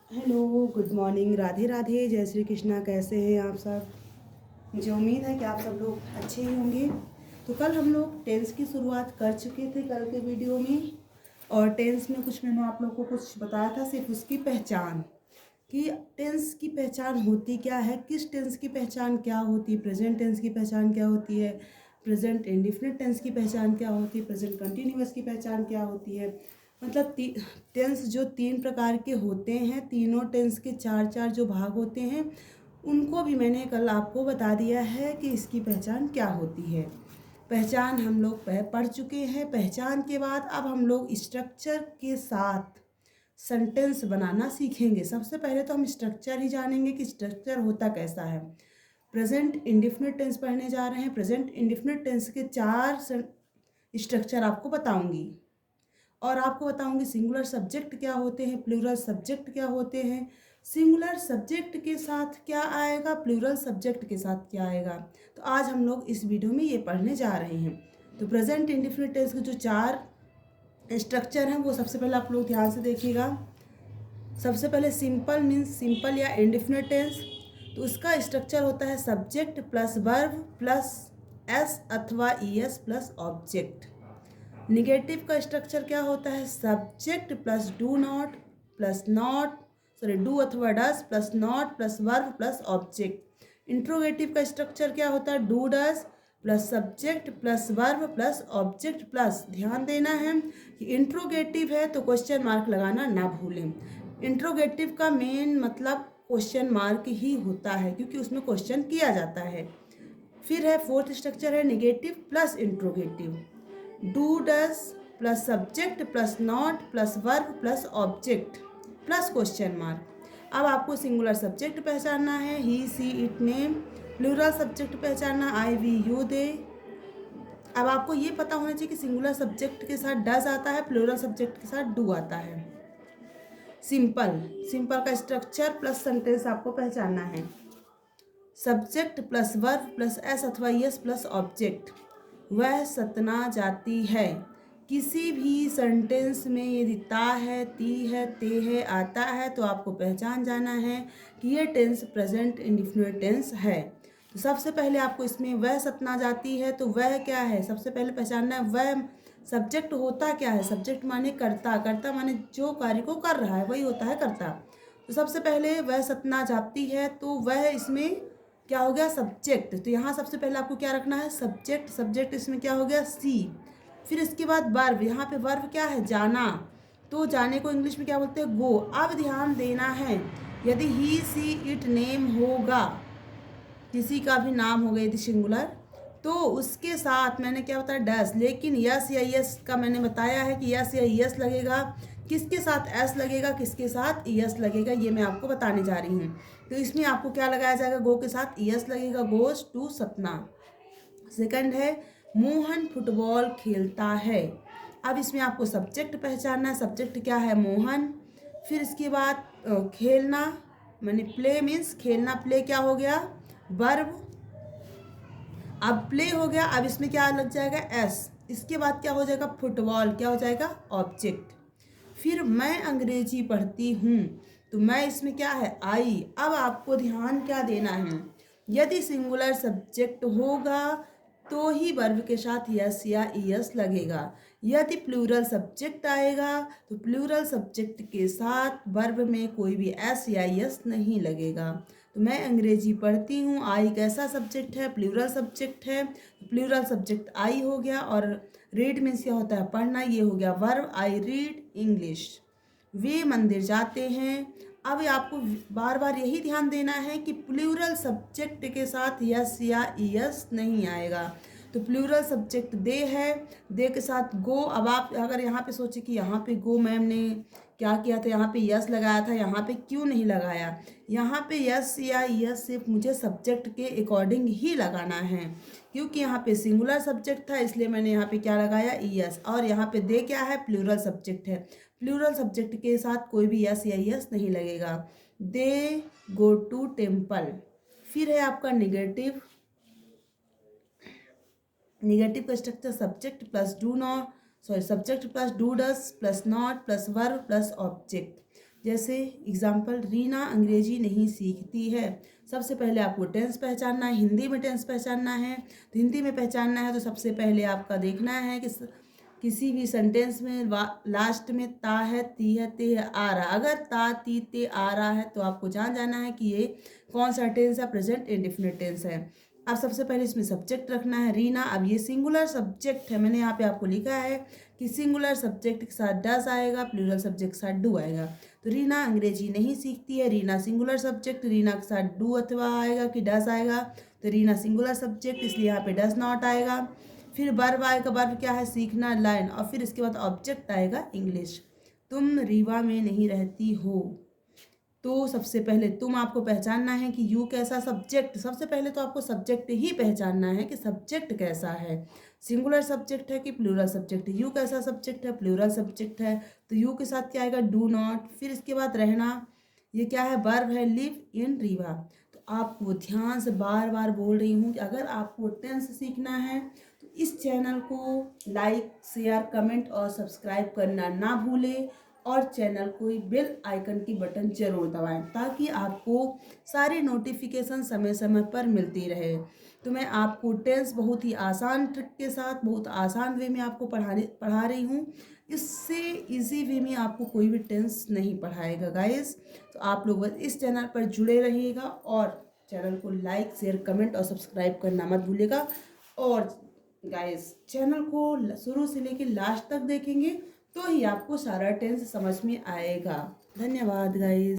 Hello, good morning, Radhe Radhe, जय श्री कृष्णा। कैसे हैं आप सब? मुझे उम्मीद है कि आप सब लोग अच्छे ही होंगे। तो कल हम लोग टेंस की शुरुआत कर चुके थे कल के वीडियो में। और टेंस में कुछ मैंने आप लोग को कुछ बताया था, सिर्फ उसकी पहचान कि टेंस की पहचान होती क्या है, किस टेंस की पहचान क्या होती है, प्रेजेंट टेंस की पहचान क्या होती है, प्रेजेंट इंडिफिनिट टेंस की पहचान क्या होती है, प्रेजेंट कंटिन्यूअस की पहचान क्या होती है। मतलब टेंस जो तीन प्रकार के होते हैं, तीनों टेंस के चार चार जो भाग होते हैं, उनको भी मैंने कल आपको बता दिया है कि इसकी पहचान क्या होती है। पहचान हम लोग पढ़ चुके हैं। पहचान के बाद अब हम लोग स्ट्रक्चर के साथ सेंटेंस बनाना सीखेंगे। सबसे पहले तो हम स्ट्रक्चर ही जानेंगे कि स्ट्रक्चर होता कैसा है। प्रेजेंट इंडिफिनिट टेंस पढ़ने जा रहे हैं। प्रेजेंट इंडिफिनिट टेंस के चार स्ट्रक्चर आपको बताऊंगी और आपको बताऊंगी सिंगुलर सब्जेक्ट क्या होते हैं, प्लूरल सब्जेक्ट क्या होते हैं, सिंगुलर सब्जेक्ट के साथ क्या आएगा, प्लूरल सब्जेक्ट के साथ क्या आएगा। तो आज हम लोग इस वीडियो में ये पढ़ने जा रहे हैं। तो प्रेजेंट इंडिफिनिट टेंस के जो चार स्ट्रक्चर हैं वो सबसे पहले आप लोग ध्यान से देखिएगा। सबसे पहले सिंपल मीन्स सिंपल या इंडिफिनिट टेंस। तो उसका स्ट्रक्चर होता है subject plus verb plus S अथवा ईएस प्लस ऑब्जेक्ट। निगेटिव का स्ट्रक्चर क्या होता है, subject plus do not plus not do अथवा does plus not plus verb plus object. Interrogative का स्ट्रक्चर क्या होता है, do does plus subject plus verb plus object plus, ध्यान देना है कि इंट्रोगेटिव है तो क्वेश्चन मार्क लगाना ना भूलें। इंट्रोगेटिव का मेन मतलब क्वेश्चन मार्क ही होता है क्योंकि उसमें क्वेश्चन किया जाता है। फिर है फोर्थ स्ट्रक्चर है negative plus interrogative. Do does plus subject plus not plus verb plus object plus question mark. अब आपको सिंगुलर सब्जेक्ट पहचानना है, he she it name. Plural subject पहचानना, आई वी यू दे। अब आपको ये पता होना चाहिए कि सिंगुलर सब्जेक्ट के साथ डज आता है, प्लूरल सब्जेक्ट के साथ डू आता है। सिंपल सिंपल का स्ट्रक्चर प्लस सेंटेंस आपको पहचानना है। Subject plus verb plus S अथवा यस प्लस ऑब्जेक्ट। वह सतना जाती है। किसी भी सेंटेंस में यदि ता है, ती है, ते है आता है तो आपको पहचान जाना है कि ये टेंस प्रेजेंट इंडिफिनिट टेंस है। तो सबसे पहले आपको इसमें वह सतना जाती है तो वह क्या है, सबसे पहले पहचानना है वह सब्जेक्ट होता क्या है। सब्जेक्ट माने कर्ता, कर्ता माने जो कार्य को कर रहा है वही होता है कर्ता। तो सबसे पहले वह सतना जाती है तो वह इसमें क्या हो गया, सब्जेक्ट। तो यहाँ सबसे पहले आपको क्या रखना है, सब्जेक्ट। सब्जेक्ट इसमें क्या हो गया, सी। फिर इसके बाद वर्ब, यहाँ पे वर्ब क्या है, जाना। तो जाने को इंग्लिश में क्या बोलते हैं, गो। अब ध्यान देना है यदि ही सी इट नेम होगा, किसी का भी नाम होगा यदि सिंगुलर, तो उसके साथ मैंने क्या बताया, डस। लेकिन यस या यस का मैंने बताया है कि यस या यस लगेगा, किसके साथ एस लगेगा, किसके साथ यस लगेगा, ये मैं आपको बताने जा रही हूँ। तो इसमें आपको क्या लगाया जाएगा, गो के साथ यस लगेगा, गोज टू सतना। सेकंड है मोहन फुटबॉल खेलता है। अब इसमें आपको सब्जेक्ट पहचानना है, सब्जेक्ट क्या है, मोहन। फिर इसके बाद खेलना मैंने प्ले मीन्स खेलना, प्ले क्या हो गया, वर्ब। अब प्ले हो गया, अब इसमें क्या लग जाएगा, एस। इसके बाद क्या हो जाएगा, फुटबॉल क्या हो जाएगा, ऑब्जेक्ट। फिर मैं अंग्रेजी पढ़ती हूँ तो मैं इसमें क्या है, आई। अब आपको ध्यान क्या देना है, यदि सिंगुलर सब्जेक्ट होगा तो ही वर्ब के साथ यस या ईएस लगेगा। यदि प्लूरल सब्जेक्ट आएगा तो प्लूरल सब्जेक्ट के साथ वर्ब में कोई भी एस या यस नहीं लगेगा। तो मैं अंग्रेजी पढ़ती हूँ, आई कैसा सब्जेक्ट है, प्लूरल सब्जेक्ट है। प्लूरल सब्जेक्ट आई हो गया और रीड मीन्स क्या होता है, पढ़ना, ये हो गया वर्ब, आई रीड इंग्लिश। वे मंदिर जाते हैं। अब आपको बार बार यही ध्यान देना है कि प्लूरल सब्जेक्ट के साथ यस या यस नहीं आएगा। तो प्लूरल सब्जेक्ट दे है, दे के साथ गो। अब आप अगर यहाँ पे सोचे कि यहाँ पे गो मैम ने क्या किया था, यहाँ पे यस लगाया था, यहाँ पे क्यों नहीं लगाया, यहाँ पे यस या यस सिर्फ मुझे सब्जेक्ट के अकॉर्डिंग ही लगाना है क्योंकि यहाँ पे सिंगुलर सब्जेक्ट था, इसलिए मैंने यहाँ पे क्या लगाया, यस। और यहाँ पे दे क्या है, प्लूरल सब्जेक्ट है, प्लूरल सब्जेक्ट के साथ कोई भी यस या यस नहीं लगेगा। दे गो टू टेम्पल। फिर है आपका निगेटिव। निगेटिव का structure subject plus do not subject plus do does plus not plus verb plus object. जैसे एग्जाम्पल, रीना अंग्रेजी नहीं सीखती है। सबसे पहले आपको टेंस पहचानना है, हिंदी में टेंस पहचानना है। तो हिंदी में पहचानना है तो सबसे पहले आपका देखना है कि किसी भी सेंटेंस में लास्ट में ता है, ती है, ते है, आ रहा। अगर ता, ती, ते आ रहा है तो आपको जाना है कि ये कौन सा टेंस है, प्रेजेंट इंडेफिनिट टेंस है। अब सबसे पहले इसमें सब्जेक्ट रखना है रीना। अब ये सिंगुलर सब्जेक्ट है, मैंने यहाँ पे आपको लिखा है कि सिंगुलर सब्जेक्ट के साथ डस आएगा, प्लूरल सब्जेक्ट के साथ डू आएगा। तो रीना अंग्रेजी नहीं सीखती है, रीना सिंगुलर सब्जेक्ट, रीना के साथ डू अथवा आएगा कि डस आएगा। तो रीना सिंगुलर सब्जेक्ट, इसलिए यहाँ पे डस नॉट आएगा। फिर वर्ब आएगा, वर्ब क्या है, सीखना, लर्न। और फिर इसके बाद ऑब्जेक्ट आएगा इंग्लिश। तुम रीवा में नहीं रहती हो। तो सबसे पहले तुम आपको पहचानना है कि यू कैसा सब्जेक्ट, सबसे पहले तो आपको सब्जेक्ट ही पहचानना है कि सब्जेक्ट कैसा है, सिंगुलर सब्जेक्ट है कि प्लूरल सब्जेक्ट है। यू कैसा सब्जेक्ट है, प्लूरल सब्जेक्ट है। तो यू के साथ क्या आएगा, डू नॉट। फिर इसके बाद रहना, ये क्या है, वर्ब है, लिव इन रीवा। तो आपको ध्यान से बार बार बोल रही हूँ कि अगर आपको टेंस सीखना है तो इस चैनल को लाइक, शेयर, कमेंट और सब्सक्राइब करना ना भूलें। और चैनल को बेल आइकन की बटन जरूर दबाएं ताकि आपको सारी नोटिफिकेशन समय समय पर मिलती रहे। तो मैं आपको टेंस बहुत ही आसान ट्रिक के साथ, बहुत आसान वे में आपको पढ़ा रही हूँ। इससे इजी वे में आपको कोई भी टेंस नहीं पढ़ाएगा गाइस। तो आप लोग बस इस चैनल पर जुड़े रहिएगा और चैनल को लाइक, शेयर, कमेंट और सब्सक्राइब करना मत भूलिएगा। और गाइस चैनल को शुरू से लेकर लास्ट तक देखेंगे तो ही आपको सारा टेंस समझ में आएगा। धन्यवाद गाइस।